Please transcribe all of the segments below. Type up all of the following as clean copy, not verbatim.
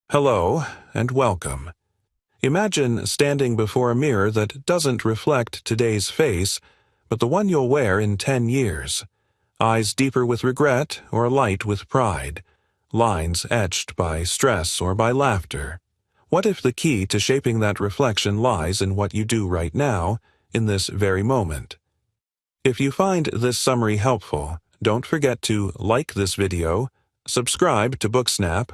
Hello, and welcome. Imagine standing before a mirror that doesn't reflect today's face, but the one you'll wear in 10 years. Eyes deeper with regret or light with pride. Lines etched by stress or by laughter. What if the key to shaping that reflection lies in what you do right now, in this very moment? If you find this summary helpful, don't forget to like this video, subscribe to BookSnap,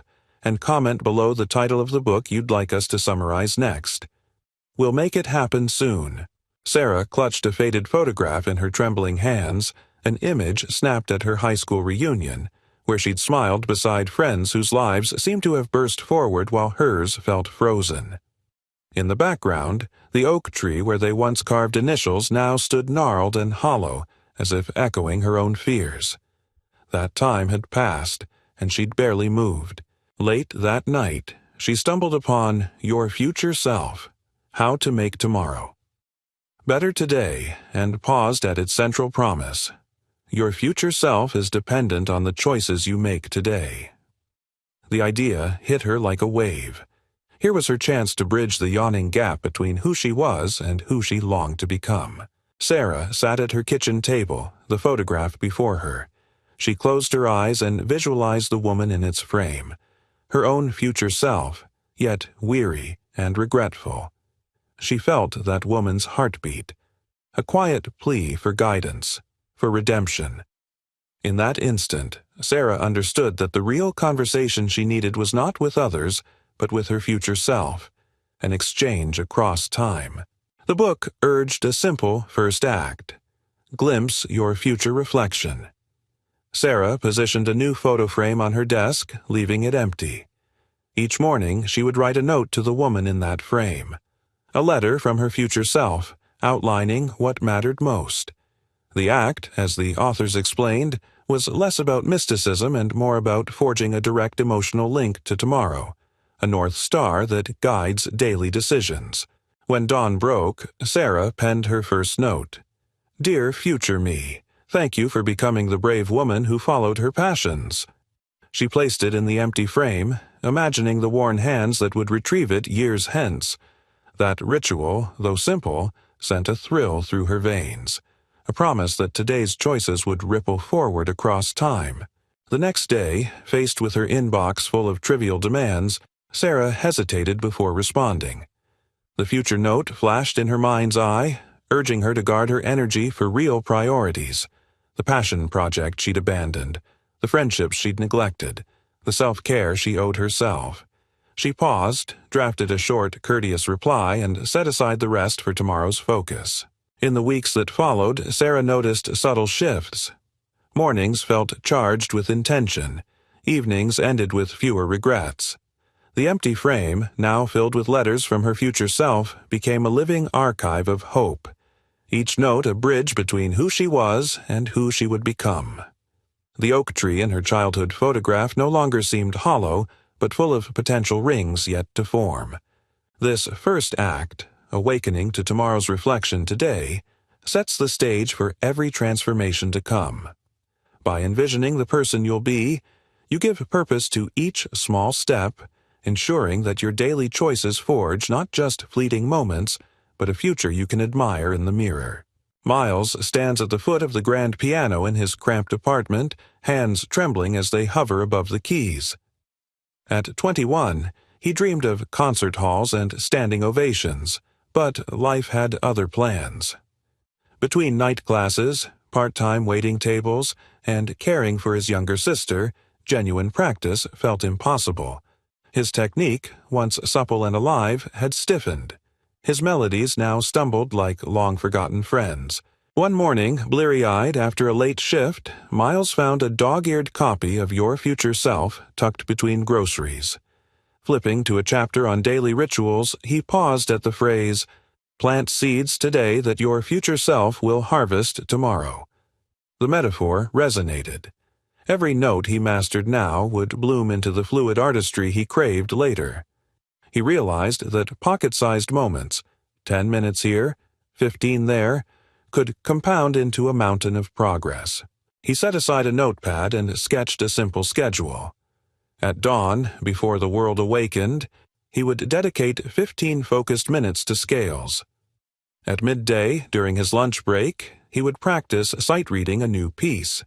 and comment below the title of the book you'd like us to summarize next. We'll make it happen soon. Sarah clutched a faded photograph in her trembling hands, an image snapped at her high school reunion, where she'd smiled beside friends whose lives seemed to have burst forward while hers felt frozen. In the background, the oak tree where they once carved initials now stood gnarled and hollow, as if echoing her own fears. That time had passed, and she'd barely moved. Late that night, she stumbled upon Your Future Self, How to Make Tomorrow. Better Today, and paused at its central promise. Your future self is dependent on the choices you make today. The idea hit her like a wave. Here was her chance to bridge the yawning gap between who she was and who she longed to become. Sarah sat at her kitchen table, the photograph before her. She closed her eyes and visualized the woman in its frame. Her own future self, yet weary and regretful. She felt that woman's heartbeat, a quiet plea for guidance, for redemption. In that instant, Sarah understood that the real conversation she needed was not with others, but with her future self, an exchange across time. The book urged a simple first act. Glimpse your future reflection. Sarah positioned a new photo frame on her desk, leaving it empty. Each morning, she would write a note to the woman in that frame. A letter from her future self, outlining what mattered most. The act, as the authors explained, was less about mysticism and more about forging a direct emotional link to tomorrow, a North Star that guides daily decisions. When dawn broke, Sarah penned her first note. Dear future me, thank you for becoming the brave woman who followed her passions. She placed it in the empty frame, imagining the worn hands that would retrieve it years hence. That ritual, though simple, sent a thrill through her veins, a promise that today's choices would ripple forward across time. The next day, faced with her inbox full of trivial demands, Sarah hesitated before responding. The future note flashed in her mind's eye, urging her to guard her energy for real priorities. The passion project she'd abandoned, the friendships she'd neglected, the self-care she owed herself. She paused, drafted a short, courteous reply, and set aside the rest for tomorrow's focus. In the weeks that followed, Sarah noticed subtle shifts. Mornings felt charged with intention. Evenings ended with fewer regrets. The empty frame, now filled with letters from her future self, became a living archive of hope. Each note a bridge between who she was and who she would become. The oak tree in her childhood photograph no longer seemed hollow, but full of potential rings yet to form. This first act, awakening to tomorrow's reflection today, sets the stage for every transformation to come. By envisioning the person you'll be, you give purpose to each small step, ensuring that your daily choices forge not just fleeting moments, but a future you can admire in the mirror. Miles stands at the foot of the grand piano in his cramped apartment, hands trembling as they hover above the keys. At 21, he dreamed of concert halls and standing ovations, but life had other plans. Between night classes, part-time waiting tables, and caring for his younger sister, genuine practice felt impossible. His technique, once supple and alive, had stiffened. His melodies now stumbled like long-forgotten friends. One morning, bleary-eyed after a late shift, Miles found a dog-eared copy of Your Future Self tucked between groceries. Flipping to a chapter on daily rituals, he paused at the phrase, "Plant seeds today that your future self will harvest tomorrow." The metaphor resonated. Every note he mastered now would bloom into the fluid artistry he craved later. He realized that pocket-sized moments, 10 minutes here, 15 there, could compound into a mountain of progress. He set aside a notepad and sketched a simple schedule. At dawn, before the world awakened, he would dedicate 15 focused minutes to scales. At midday, during his lunch break, he would practice sight-reading a new piece.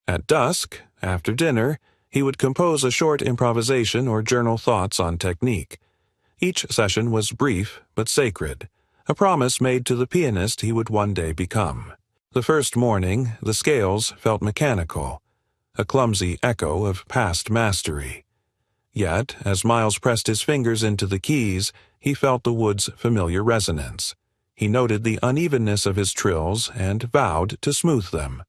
At dusk, after dinner, he would compose a short improvisation or journal thoughts on technique. Each session was brief but sacred, a promise made to the pianist he would one day become. The first morning, the scales felt mechanical, a clumsy echo of past mastery. Yet, as Miles pressed his fingers into the keys, he felt the wood's familiar resonance. He noted the unevenness of his trills and vowed to smooth them.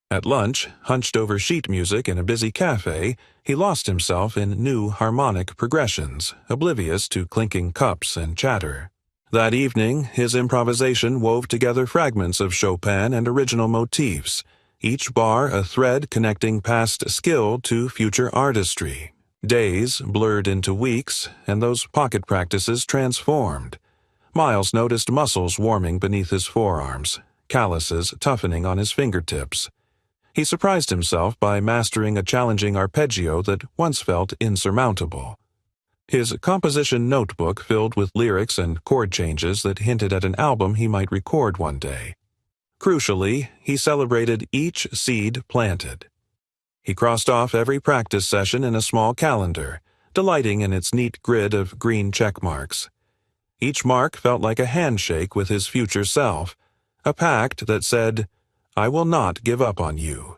At lunch, hunched over sheet music in a busy cafe, he lost himself in new harmonic progressions, oblivious to clinking cups and chatter. That evening, his improvisation wove together fragments of Chopin and original motifs, each bar a thread connecting past skill to future artistry. Days blurred into weeks, and those pocket practices transformed. Miles noticed muscles warming beneath his forearms, calluses toughening on his fingertips. He surprised himself by mastering a challenging arpeggio that once felt insurmountable. His composition notebook filled with lyrics and chord changes that hinted at an album he might record one day. Crucially, he celebrated each seed planted. He crossed off every practice session in a small calendar, delighting in its neat grid of green check marks. Each mark felt like a handshake with his future self, a pact that said, "I will not give up on you."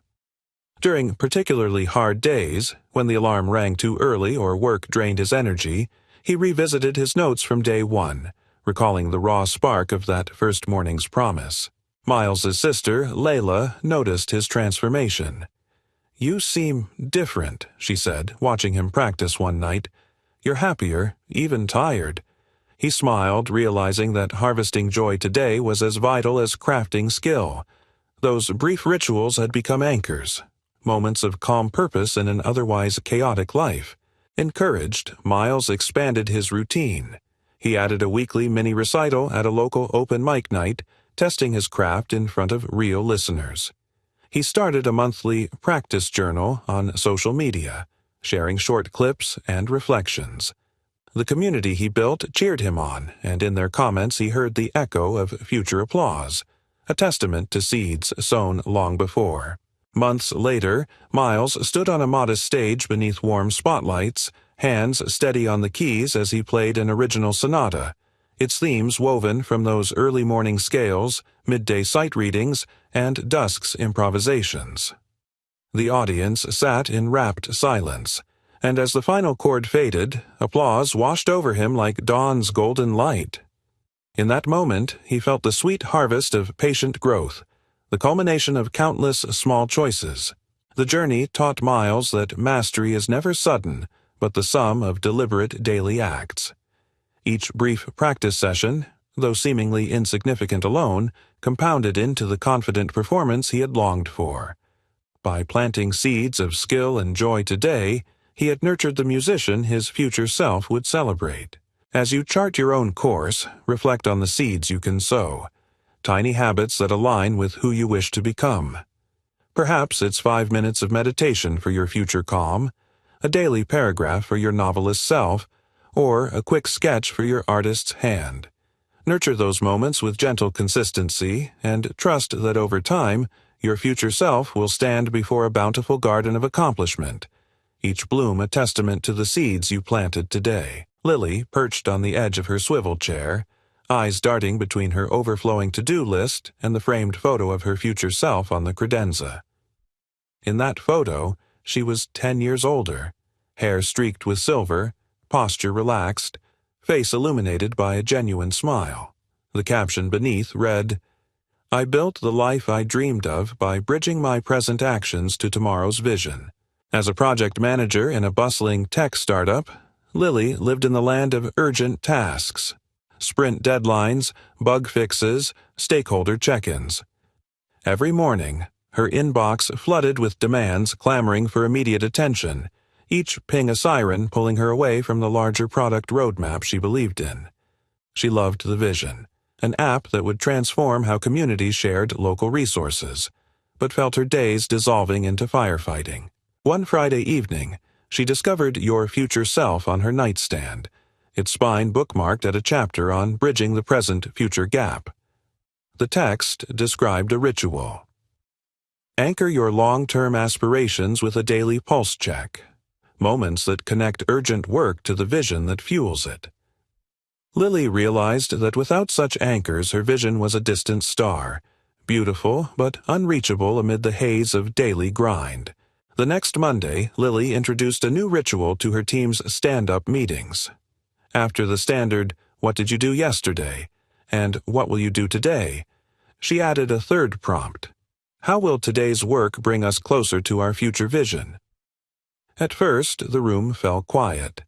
During particularly hard days, when the alarm rang too early or work drained his energy, he revisited his notes from day one, recalling the raw spark of that first morning's promise. Miles's sister, Layla, noticed his transformation. "You seem different," she said, watching him practice one night. "You're happier, even tired." He smiled, realizing that harvesting joy today was as vital as crafting skill. Those brief rituals had become anchors, moments of calm purpose in an otherwise chaotic life. Encouraged, Miles expanded his routine. He added a weekly mini-recital at a local open mic night, testing his craft in front of real listeners. He started a monthly practice journal on social media, sharing short clips and reflections. The community he built cheered him on, and in their comments he heard the echo of future applause, a testament to seeds sown long before. Months later, Miles stood on a modest stage beneath warm spotlights, hands steady on the keys as he played an original sonata, its themes woven from those early morning scales, midday sight readings, and dusk's improvisations. The audience sat in rapt silence, and as the final chord faded, applause washed over him like dawn's golden light. In that moment, he felt the sweet harvest of patient growth, the culmination of countless small choices. The journey taught Miles that mastery is never sudden, but the sum of deliberate daily acts. Each brief practice session, though seemingly insignificant alone, compounded into the confident performance he had longed for. By planting seeds of skill and joy today, he had nurtured the musician his future self would celebrate. As you chart your own course, reflect on the seeds you can sow, tiny habits that align with who you wish to become. Perhaps it's 5 minutes of meditation for your future calm, a daily paragraph for your novelist self, or a quick sketch for your artist's hand. Nurture those moments with gentle consistency, and trust that over time, your future self will stand before a bountiful garden of accomplishment, each bloom a testament to the seeds you planted today. Lily, perched on the edge of her swivel chair, eyes darting between her overflowing to-do list and the framed photo of her future self on the credenza. In that photo, she was 10 years older, hair streaked with silver, posture relaxed, face illuminated by a genuine smile. The caption beneath read, "I built the life I dreamed of by bridging my present actions to tomorrow's vision." As a project manager in a bustling tech startup, Lily lived in the land of urgent tasks, sprint deadlines, bug fixes, stakeholder check-ins. Every morning, her inbox flooded with demands clamoring for immediate attention, each ping a siren pulling her away from the larger product roadmap she believed in. She loved the vision, an app that would transform how communities shared local resources, but felt her days dissolving into firefighting. One Friday evening, She discovered Your Future Self on her nightstand, its spine bookmarked at a chapter on bridging the present-future gap. The text described a ritual. Anchor your long-term aspirations with a daily pulse check, moments that connect urgent work to the vision that fuels it. Lily realized that without such anchors her vision was a distant star, beautiful but unreachable amid the haze of daily grind. The next Monday, Lily introduced a new ritual to her team's stand-up meetings. After the standard, "What did you do yesterday?" and "What will you do today?" she added a third prompt. How will today's work bring us closer to our future vision? At first, the room fell quiet.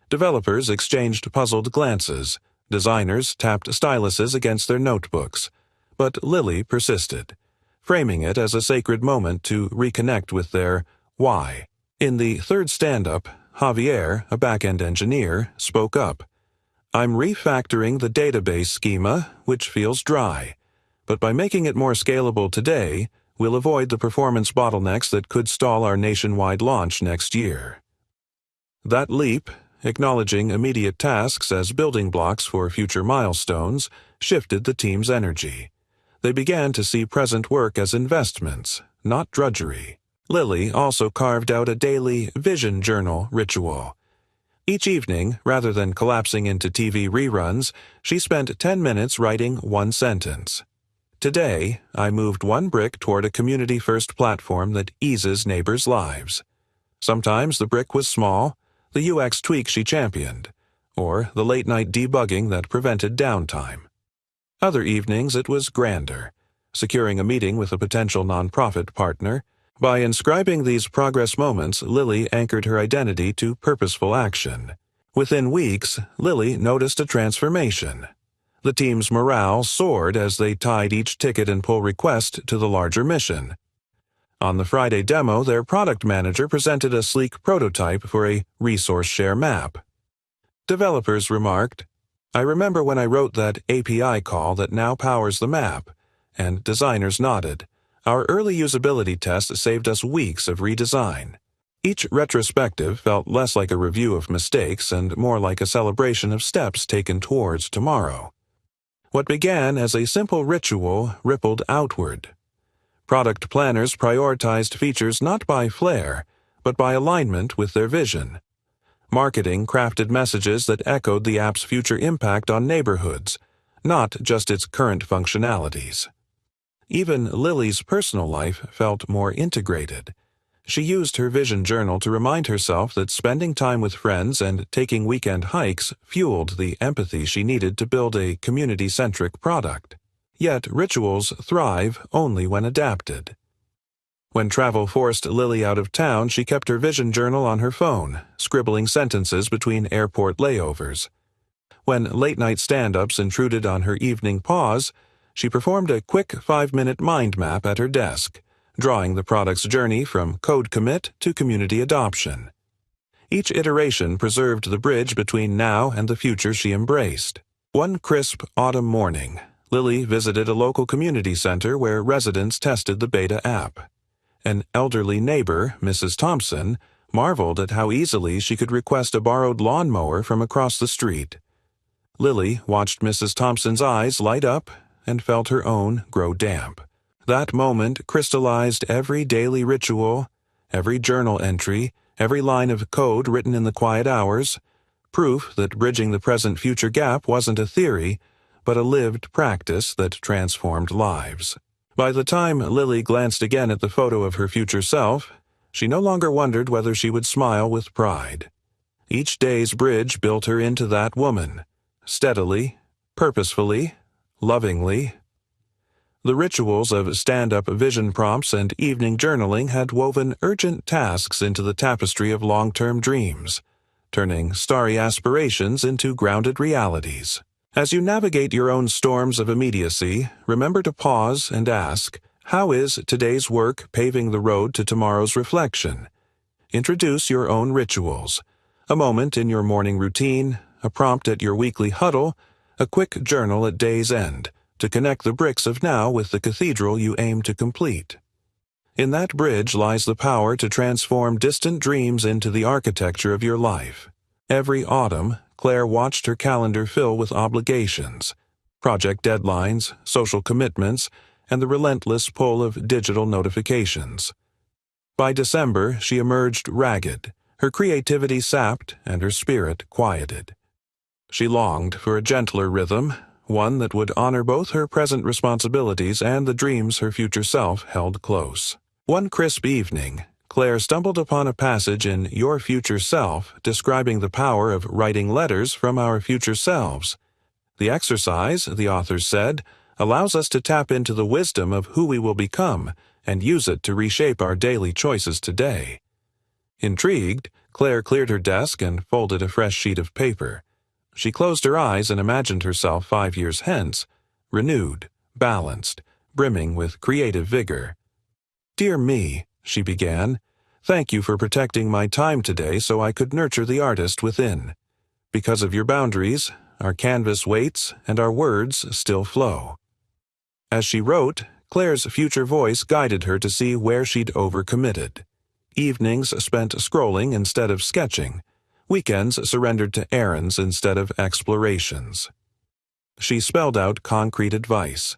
Developers exchanged puzzled glances. Designers tapped styluses against their notebooks. But Lily persisted, framing it as a sacred moment to reconnect with their why. In the third stand-up, Javier, a back-end engineer, spoke up. "I'm refactoring the database schema, which feels dry. But by making it more scalable today, we'll avoid the performance bottlenecks that could stall our nationwide launch next year." That leap, acknowledging immediate tasks as building blocks for future milestones, shifted the team's energy. They began to see present work as investments, not drudgery. Lily also carved out a daily vision journal ritual. Each evening, rather than collapsing into TV reruns, she spent 10 minutes writing one sentence. Today, I moved one brick toward a community-first platform that eases neighbors' lives. Sometimes the brick was small, the UX tweak she championed, or the late-night debugging that prevented downtime. Other evenings it was grander, securing a meeting with a potential nonprofit partner. By inscribing these progress moments, Lily anchored her identity to purposeful action. Within weeks, Lily noticed a transformation. The team's morale soared as they tied each ticket and pull request to the larger mission. On the Friday demo, their product manager presented a sleek prototype for a resource share map. Developers remarked, "I remember when I wrote that API call that now powers the map," and designers nodded. "Our early usability test saved us weeks of redesign." Each retrospective felt less like a review of mistakes and more like a celebration of steps taken towards tomorrow. What began as a simple ritual rippled outward. Product planners prioritized features not by flair, but by alignment with their vision. Marketing crafted messages that echoed the app's future impact on neighborhoods, not just its current functionalities. Even Lily's personal life felt more integrated. She used her vision journal to remind herself that spending time with friends and taking weekend hikes fueled the empathy she needed to build a community-centric product. Yet rituals thrive only when adapted. When travel forced Lily out of town, she kept her vision journal on her phone, scribbling sentences between airport layovers. When late-night stand-ups intruded on her evening pause, she performed a quick 5-minute mind map at her desk, drawing the product's journey from code commit to community adoption. Each iteration preserved the bridge between now and the future she embraced. One crisp autumn morning, Lily visited a local community center where residents tested the beta app. An elderly neighbor, Mrs. Thompson, marveled at how easily she could request a borrowed lawnmower from across the street. Lily watched Mrs. Thompson's eyes light up and felt her own grow damp. That moment crystallized every daily ritual, every journal entry, every line of code written in the quiet hours, proof that bridging the present-future gap wasn't a theory, but a lived practice that transformed lives. By the time Lily glanced again at the photo of her future self, she no longer wondered whether she would smile with pride. Each day's bridge built her into that woman, steadily, purposefully, lovingly. The rituals of stand-up vision prompts and evening journaling had woven urgent tasks into the tapestry of long-term dreams, turning starry aspirations into grounded realities. As you navigate your own storms of immediacy, remember to pause and ask, how is today's work paving the road to tomorrow's reflection? Introduce your own rituals, a moment in your morning routine, a prompt at your weekly huddle, a quick journal at day's end, to connect the bricks of now with the cathedral you aim to complete. In that bridge lies the power to transform distant dreams into the architecture of your life. Every autumn, Claire watched her calendar fill with obligations, project deadlines, social commitments, and the relentless pull of digital notifications. By December, she emerged ragged, her creativity sapped and her spirit quieted. She longed for a gentler rhythm, one that would honor both her present responsibilities and the dreams her future self held close. One crisp evening, Claire stumbled upon a passage in Your Future Self describing the power of writing letters from our future selves. The exercise, the authors said, allows us to tap into the wisdom of who we will become and use it to reshape our daily choices today. Intrigued, Claire cleared her desk and folded a fresh sheet of paper. She closed her eyes and imagined herself 5 years hence, renewed, balanced, brimming with creative vigor. "Dear me," she began, "thank you for protecting my time today so I could nurture the artist within. Because of your boundaries, our canvas waits and our words still flow." As she wrote, Claire's future voice guided her to see where she'd overcommitted. Evenings spent scrolling instead of sketching. Weekends surrendered to errands instead of explorations. She spelled out concrete advice.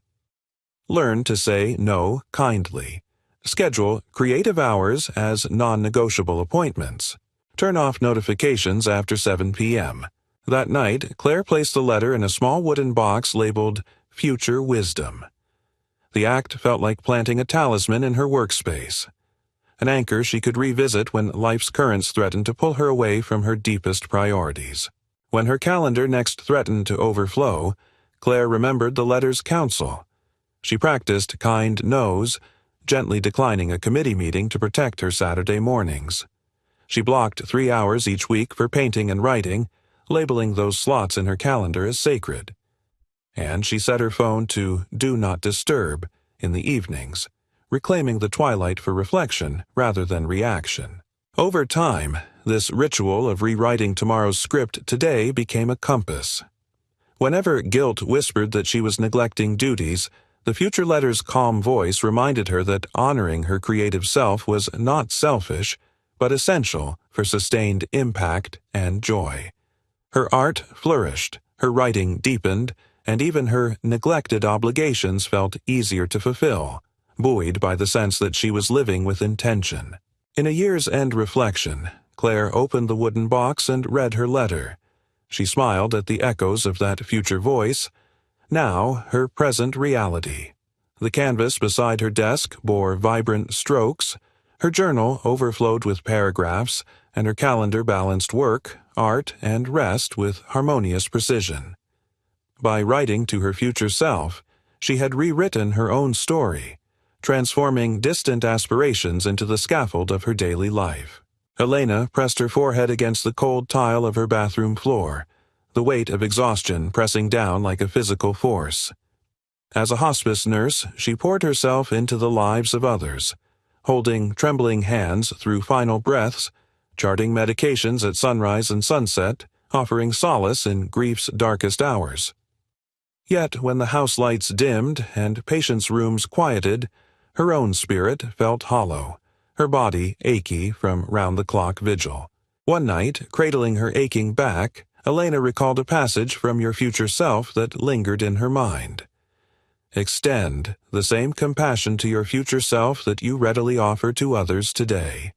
Learn to say no kindly. Schedule creative hours as non-negotiable appointments. Turn off notifications after 7 p.m. That night, Claire placed the letter in a small wooden box labeled Future Wisdom. The act felt like planting a talisman in her workspace, an anchor she could revisit when life's currents threatened to pull her away from her deepest priorities. When her calendar next threatened to overflow, Claire remembered the letter's counsel. She practiced kind no's, gently declining a committee meeting to protect her Saturday mornings. She blocked 3 hours each week for painting and writing, labeling those slots in her calendar as sacred. And she set her phone to Do Not Disturb in the evenings, reclaiming the twilight for reflection rather than reaction. Over time, this ritual of rewriting tomorrow's script today became a compass. Whenever guilt whispered that she was neglecting duties, the future letter's calm voice reminded her that honoring her creative self was not selfish, but essential for sustained impact and joy. Her art flourished, her writing deepened, and even her neglected obligations felt easier to fulfill, buoyed by the sense that she was living with intention. In a year's end reflection, Claire opened the wooden box and read her letter. She smiled at the echoes of that future voice, now her present reality. The canvas beside her desk bore vibrant strokes, her journal overflowed with paragraphs, and her calendar balanced work, art, and rest with harmonious precision. By writing to her future self, she had rewritten her own story, transforming distant aspirations into the scaffold of her daily life. Elena pressed her forehead against the cold tile of her bathroom floor, the weight of exhaustion pressing down like a physical force. As a hospice nurse, she poured herself into the lives of others, holding trembling hands through final breaths, charting medications at sunrise and sunset, offering solace in grief's darkest hours. Yet when the house lights dimmed and patients' rooms quieted, her own spirit felt hollow, her body achy from round-the-clock vigil. One night, cradling her aching back, Elena recalled a passage from Your Future Self that lingered in her mind. Extend the same compassion to your future self that you readily offer to others today.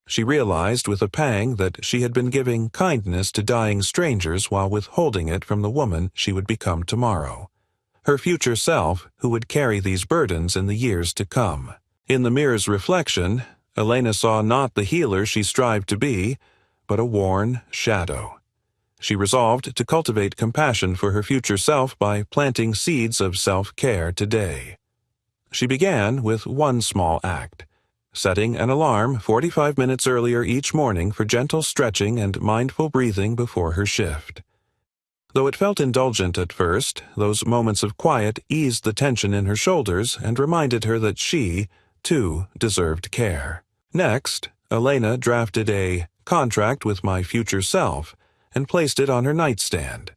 She realized with a pang that she had been giving kindness to dying strangers while withholding it from the woman she would become tomorrow. Her future self who would carry these burdens in the years to come. In the mirror's reflection, Elena saw not the healer she strived to be, but a worn shadow. She resolved to cultivate compassion for her future self by planting seeds of self-care today. She began with one small act, setting an alarm 45 minutes earlier each morning for gentle stretching and mindful breathing before her shift. Though it felt indulgent at first, those moments of quiet eased the tension in her shoulders and reminded her that she, too, deserved care. Next, Elena drafted a contract with my future self and placed it on her nightstand.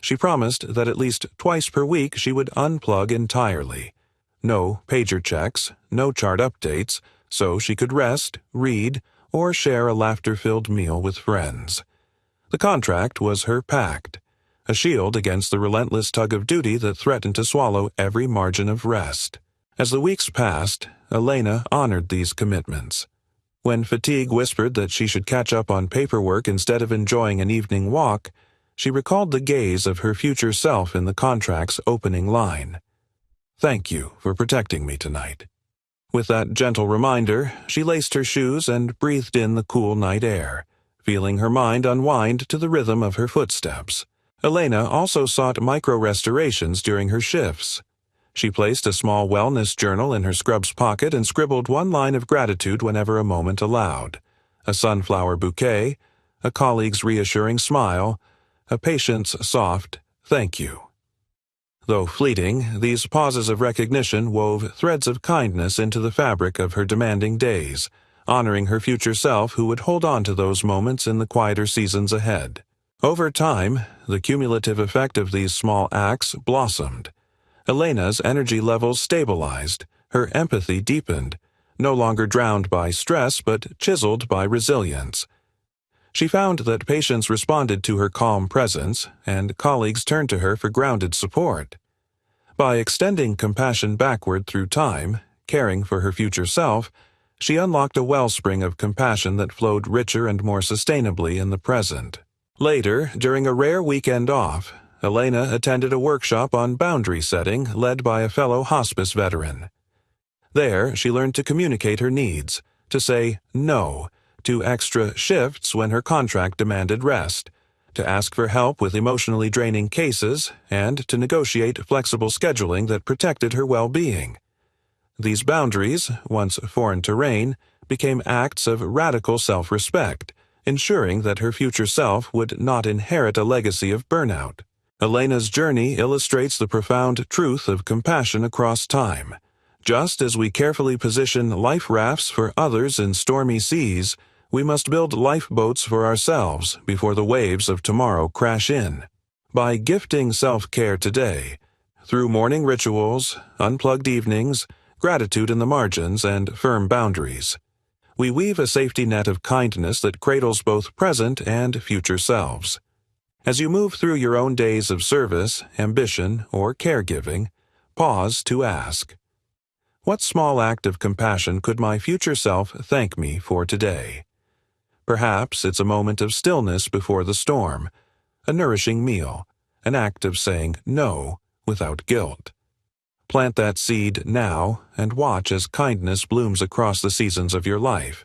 She promised that at least twice per week she would unplug entirely, No pager checks, no chart updates, so she could rest, read, or share a laughter-filled meal with friends. The contract was her pact, a shield against the relentless tug of duty that threatened to swallow every margin of rest. As the weeks passed, Elena honored these commitments. When fatigue whispered that she should catch up on paperwork instead of enjoying an evening walk, she recalled the gaze of her future self in the contract's opening line. "Thank you for protecting me tonight." With that gentle reminder, she laced her shoes and breathed in the cool night air, feeling her mind unwind to the rhythm of her footsteps. Elena also sought micro-restorations during her shifts. She placed a small wellness journal in her scrubs pocket and scribbled one line of gratitude whenever a moment allowed. A sunflower bouquet, a colleague's reassuring smile, a patient's soft "thank you." Though fleeting, these pauses of recognition wove threads of kindness into the fabric of her demanding days, honoring her future self who would hold on to those moments in the quieter seasons ahead. Over time, the cumulative effect of these small acts blossomed. Elena's energy levels stabilized, her empathy deepened, no longer drowned by stress but chiseled by resilience. She found that patients responded to her calm presence, and colleagues turned to her for grounded support. By extending compassion backward through time, caring for her future self, she unlocked a wellspring of compassion that flowed richer and more sustainably in the present. Later, during a rare weekend off, Elena attended a workshop on boundary setting led by a fellow hospice veteran. There, she learned to communicate her needs, to say no to extra shifts when her contract demanded rest, to ask for help with emotionally draining cases, and to negotiate flexible scheduling that protected her well-being. These boundaries, once foreign terrain, became acts of radical self-respect, ensuring that her future self would not inherit a legacy of burnout. Elena's journey illustrates the profound truth of compassion across time. Just as we carefully position life rafts for others in stormy seas, we must build lifeboats for ourselves before the waves of tomorrow crash in. By gifting self-care today, through morning rituals, unplugged evenings, gratitude in the margins, and firm boundaries, we weave a safety net of kindness that cradles both present and future selves. As you move through your own days of service, ambition, or caregiving, pause to ask, what small act of compassion could my future self thank me for today? Perhaps it's a moment of stillness before the storm, a nourishing meal, an act of saying no without guilt. Plant that seed now and watch as kindness blooms across the seasons of your life,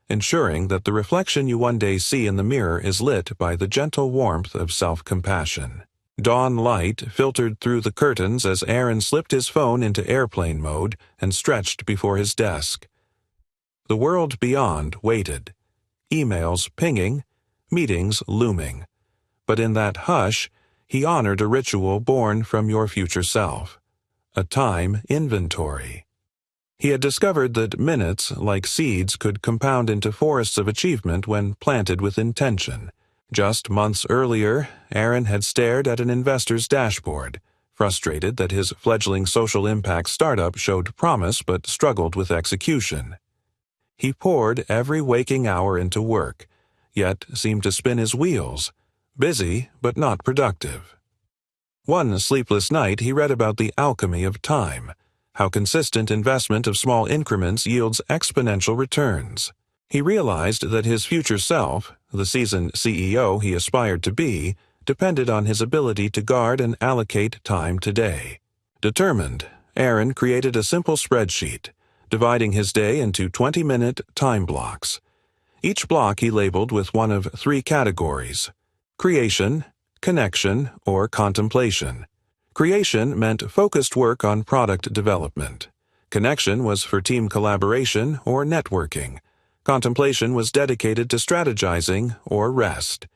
ensuring that the reflection you one day see in the mirror is lit by the gentle warmth of self-compassion. Dawn light filtered through the curtains as Aaron slipped his phone into airplane mode and stretched before his desk. The world beyond waited, emails pinging, meetings looming. But in that hush, he honored a ritual born from your future self, a time inventory. He had discovered that minutes, like seeds, could compound into forests of achievement when planted with intention. Just months earlier, Aaron had stared at an investor's dashboard, frustrated that his fledgling social impact startup showed promise but struggled with execution. He poured every waking hour into work, yet seemed to spin his wheels, busy but not productive. One sleepless night he read about the alchemy of time, how consistent investment of small increments yields exponential returns. He realized that his future self, the seasoned CEO he aspired to be, depended on his ability to guard and allocate time today. Determined, Aaron created a simple spreadsheet, dividing his day into 20-minute time blocks. Each block he labeled with one of three categories: creation, connection, or contemplation. Creation meant focused work on product development. Connection was for team collaboration or networking. Contemplation was dedicated to strategizing or rest.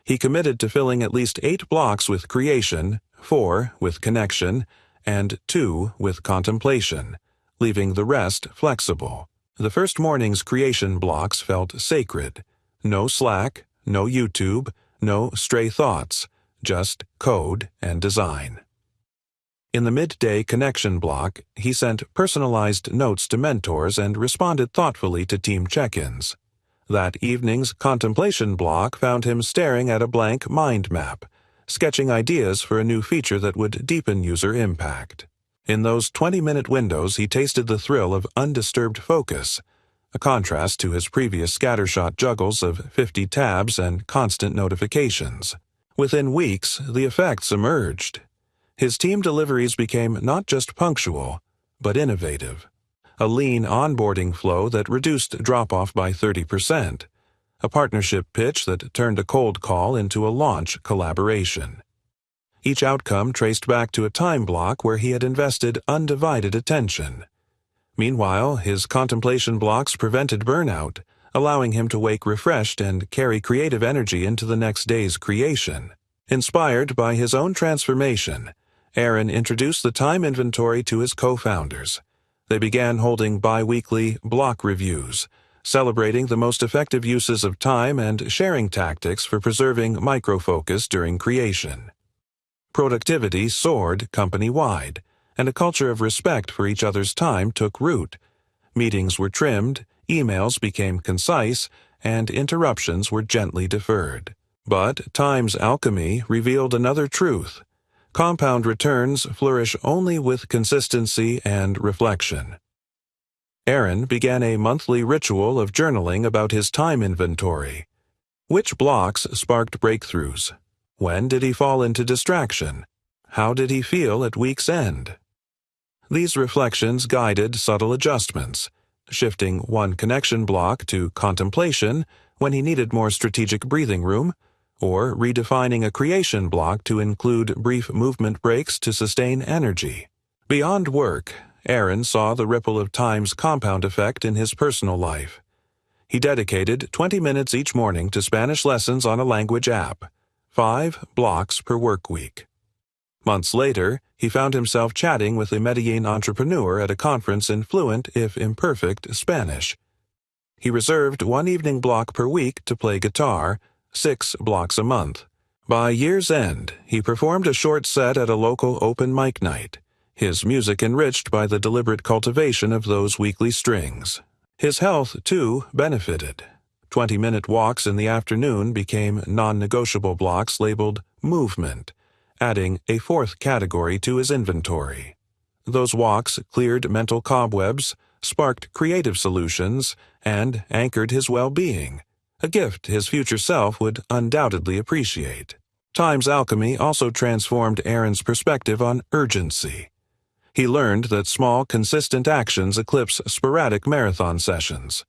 He committed to filling at least 8 blocks with creation, 4 with connection, and 2 with contemplation, leaving the rest flexible. The first morning's creation blocks felt sacred. No Slack, no YouTube, no stray thoughts, just code and design. In the midday connection block, he sent personalized notes to mentors and responded thoughtfully to team check-ins. That evening's contemplation block found him staring at a blank mind map, sketching ideas for a new feature that would deepen user impact. In those 20-minute windows, he tasted the thrill of undisturbed focus, a contrast to his previous scattershot juggles of 50 tabs and constant notifications. Within weeks, the effects emerged. His team deliveries became not just punctual, but innovative. A lean onboarding flow that reduced drop-off by 30%, a partnership pitch that turned a cold call into a launch collaboration. Each outcome traced back to a time block where he had invested undivided attention. Meanwhile, his contemplation blocks prevented burnout, allowing him to wake refreshed and carry creative energy into the next day's creation. Inspired by his own transformation, Aaron introduced the time inventory to his co-founders. They began holding bi-weekly block reviews, celebrating the most effective uses of time and sharing tactics for preserving micro-focus during creation. Productivity soared company-wide, and a culture of respect for each other's time took root. Meetings were trimmed, emails became concise, and interruptions were gently deferred. But time's alchemy revealed another truth. Compound returns flourish only with consistency and reflection. Aaron began a monthly ritual of journaling about his time inventory. Which blocks sparked breakthroughs? When did he fall into distraction? How did he feel at week's end? These reflections guided subtle adjustments, shifting one connection block to contemplation when he needed more strategic breathing room, or redefining a creation block to include brief movement breaks to sustain energy. Beyond work, Aaron saw the ripple of time's compound effect in his personal life. He dedicated 20 minutes each morning to Spanish lessons on a language app, 5 blocks per work week. Months later, he found himself chatting with a Medellin entrepreneur at a conference in fluent, if imperfect, Spanish. He reserved one evening block per week to play guitar, 6 blocks a month. By year's end, he performed a short set at a local open mic night, his music enriched by the deliberate cultivation of those weekly strings. His health, too, benefited. 20-minute walks in the afternoon became non-negotiable blocks labeled movement, adding a 4th category to his inventory. Those walks cleared mental cobwebs, sparked creative solutions, and anchored his well-being, a gift his future self would undoubtedly appreciate. Time's alchemy also transformed Aaron's perspective on urgency. He learned that small, consistent actions eclipse sporadic marathon sessions.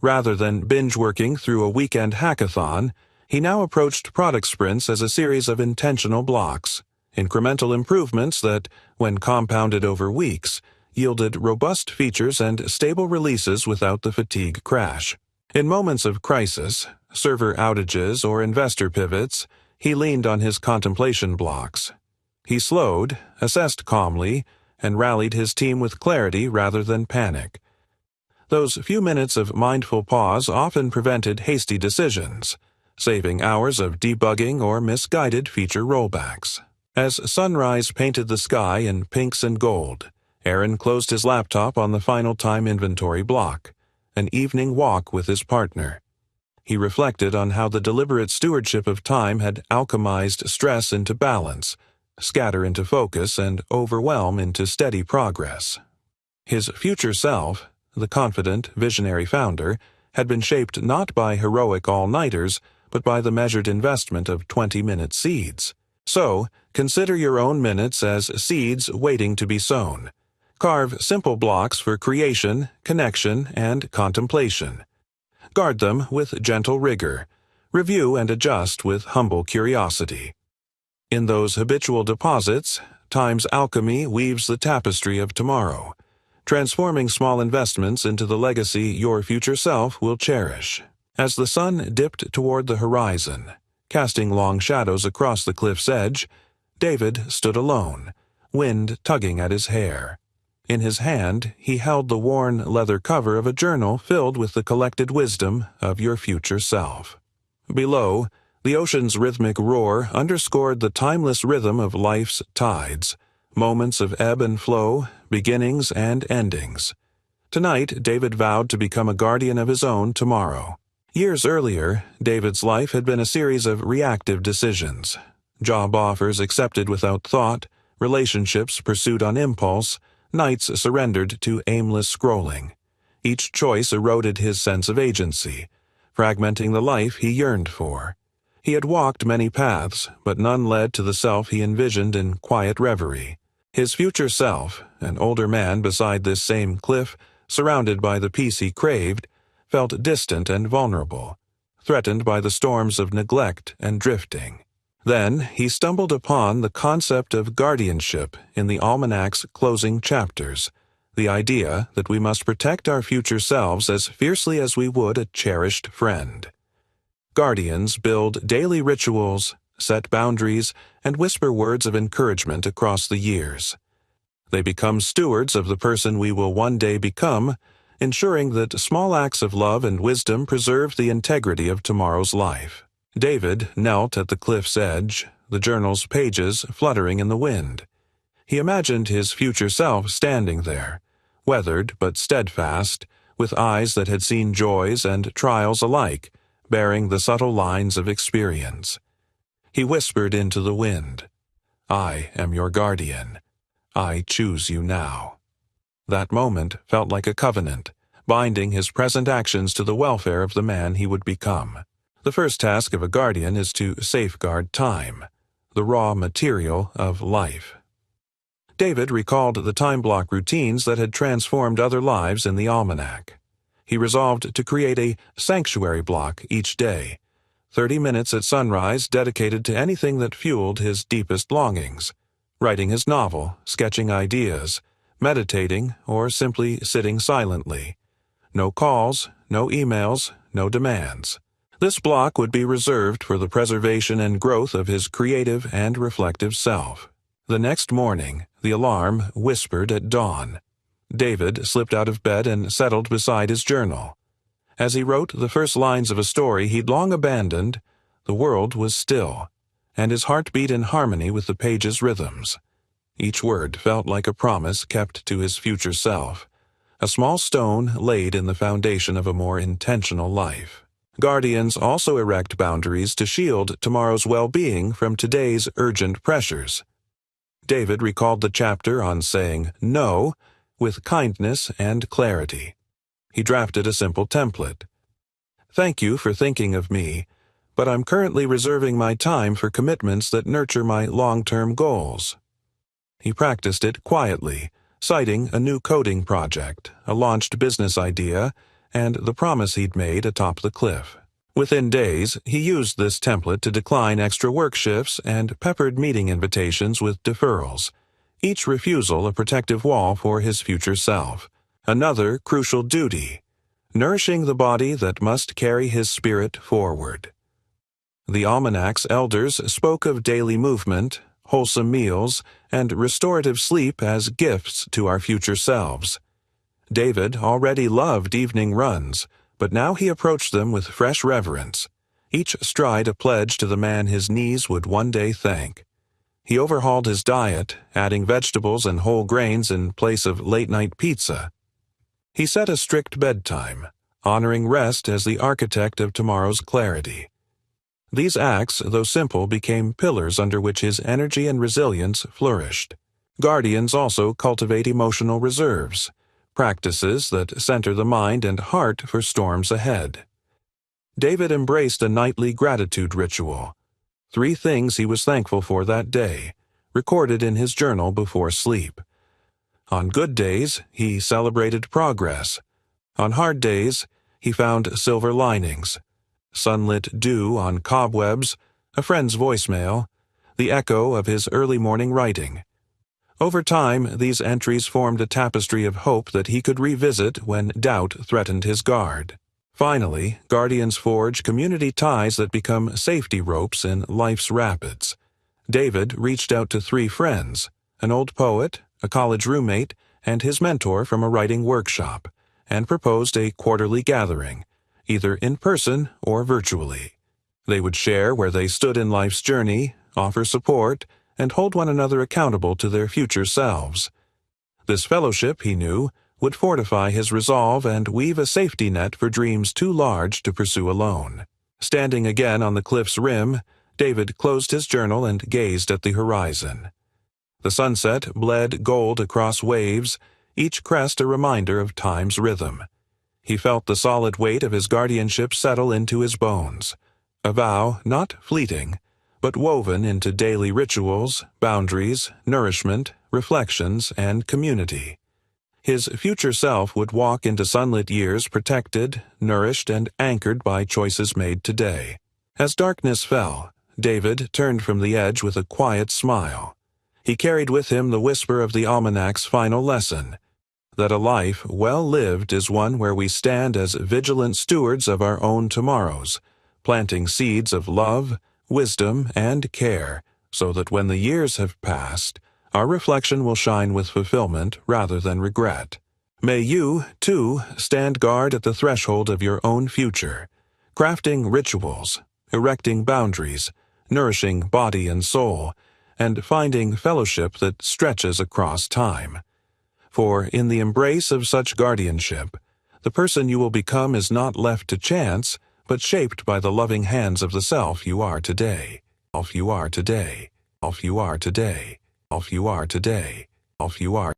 Rather than binge-working through a weekend hackathon, he now approached product sprints as a series of intentional blocks, incremental improvements that, when compounded over weeks, yielded robust features and stable releases without the fatigue crash. In moments of crisis, server outages, or investor pivots, he leaned on his contemplation blocks. He slowed, assessed calmly, and rallied his team with clarity rather than panic. Those few minutes of mindful pause often prevented hasty decisions, saving hours of debugging or misguided feature rollbacks. As sunrise painted the sky in pinks and gold, Aaron closed his laptop on the final time inventory block, an evening walk with his partner. He reflected on how the deliberate stewardship of time had alchemized stress into balance, scatter into focus, and overwhelm into steady progress. His future self, the confident, visionary founder, had been shaped not by heroic all-nighters, but by the measured investment of 20-minute seeds. So, consider your own minutes as seeds waiting to be sown. Carve simple blocks for creation, connection, and contemplation. Guard them with gentle rigor. Review and adjust with humble curiosity. In those habitual deposits, time's alchemy weaves the tapestry of tomorrow, transforming small investments into the legacy your future self will cherish. As the sun dipped toward the horizon, casting long shadows across the cliff's edge, David stood alone, wind tugging at his hair. In his hand, he held the worn leather cover of a journal filled with the collected wisdom of your future self. Below, the ocean's rhythmic roar underscored the timeless rhythm of life's tides, moments of ebb and flow, beginnings and endings. Tonight, David vowed to become a guardian of his own tomorrow. Years earlier, David's life had been a series of reactive decisions. Job offers accepted without thought, relationships pursued on impulse, nights surrendered to aimless scrolling. Each choice eroded his sense of agency, fragmenting the life he yearned for. He had walked many paths, but none led to the self he envisioned in quiet reverie. His future self, an older man beside this same cliff, surrounded by the peace he craved, felt distant and vulnerable, threatened by the storms of neglect and drifting. Then he stumbled upon the concept of guardianship in the almanac's closing chapters, the idea that we must protect our future selves as fiercely as we would a cherished friend. Guardians build daily rituals, set boundaries, and whisper words of encouragement across the years. They become stewards of the person we will one day become, ensuring that small acts of love and wisdom preserve the integrity of tomorrow's life. David knelt at the cliff's edge, the journal's pages fluttering in the wind. He imagined his future self standing there, weathered but steadfast, with eyes that had seen joys and trials alike, bearing the subtle lines of experience. He whispered into the wind, "I am your guardian. I choose you now." That moment felt like a covenant, binding his present actions to the welfare of the man he would become. The first task of a guardian is to safeguard time, the raw material of life. David recalled the time-block routines that had transformed other lives in the almanac. He resolved to create a sanctuary block each day, 30 minutes at sunrise dedicated to anything that fueled his deepest longings, writing his novel, sketching ideas, meditating, or simply sitting silently. No calls, no emails, no demands. This block would be reserved for the preservation and growth of his creative and reflective self. The next morning, the alarm whispered at dawn. David slipped out of bed and settled beside his journal. As he wrote the first lines of a story he'd long abandoned, the world was still, and his heart beat in harmony with the page's rhythms. Each word felt like a promise kept to his future self, a small stone laid in the foundation of a more intentional life. Guardians also erect boundaries to shield tomorrow's well-being from today's urgent pressures. David recalled the chapter on saying no with kindness and clarity. He drafted a simple template. "Thank you for thinking of me, but I'm currently reserving my time for commitments that nurture my long-term goals." He practiced it quietly, citing a new coding project, a launched business idea, and the promise he'd made atop the cliff. Within days, he used this template to decline extra work shifts and peppered meeting invitations with deferrals, each refusal a protective wall for his future self. Another crucial duty, nourishing the body that must carry his spirit forward. The almanac's elders spoke of daily movement, wholesome meals, and restorative sleep as gifts to our future selves. David already loved evening runs, but now he approached them with fresh reverence, each stride a pledge to the man his knees would one day thank. He overhauled his diet, adding vegetables and whole grains in place of late-night pizza. He set a strict bedtime, honoring rest as the architect of tomorrow's clarity. These acts, though simple, became pillars under which his energy and resilience flourished. Guardians also cultivate emotional reserves, practices that center the mind and heart for storms ahead. David embraced a nightly gratitude ritual. 3 things he was thankful for that day, recorded in his journal before sleep. On good days, he celebrated progress. On hard days, he found silver linings. Sunlit dew on cobwebs, a friend's voicemail, the echo of his early morning writing. Over time, these entries formed a tapestry of hope that he could revisit when doubt threatened his guard. Finally, guardians forge community ties that become safety ropes in life's rapids. David reached out to 3 friends, an old poet, a college roommate, and his mentor from a writing workshop, and proposed a quarterly gathering, either in person or virtually. They would share where they stood in life's journey, offer support, and hold one another accountable to their future selves. This fellowship, he knew, would fortify his resolve and weave a safety net for dreams too large to pursue alone. Standing again on the cliff's rim, David closed his journal and gazed at the horizon. The sunset bled gold across waves, each crest a reminder of time's rhythm. He felt the solid weight of his guardianship settle into his bones, a vow not fleeting, but woven into daily rituals, boundaries, nourishment, reflections, and community. His future self would walk into sunlit years protected, nourished, and anchored by choices made today. As darkness fell, David turned from the edge with a quiet smile. He carried with him the whisper of the almanac's final lesson, that a life well lived is one where we stand as vigilant stewards of our own tomorrows, planting seeds of love, wisdom, and care, so that when the years have passed, our reflection will shine with fulfillment rather than regret. May you, too, stand guard at the threshold of your own future, crafting rituals, erecting boundaries, nourishing body and soul, and finding fellowship that stretches across time. For in the embrace of such guardianship, the person you will become is not left to chance, but shaped by the loving hands of the self you are today. Self you are today. Self you are today. Self you are today. Self you are.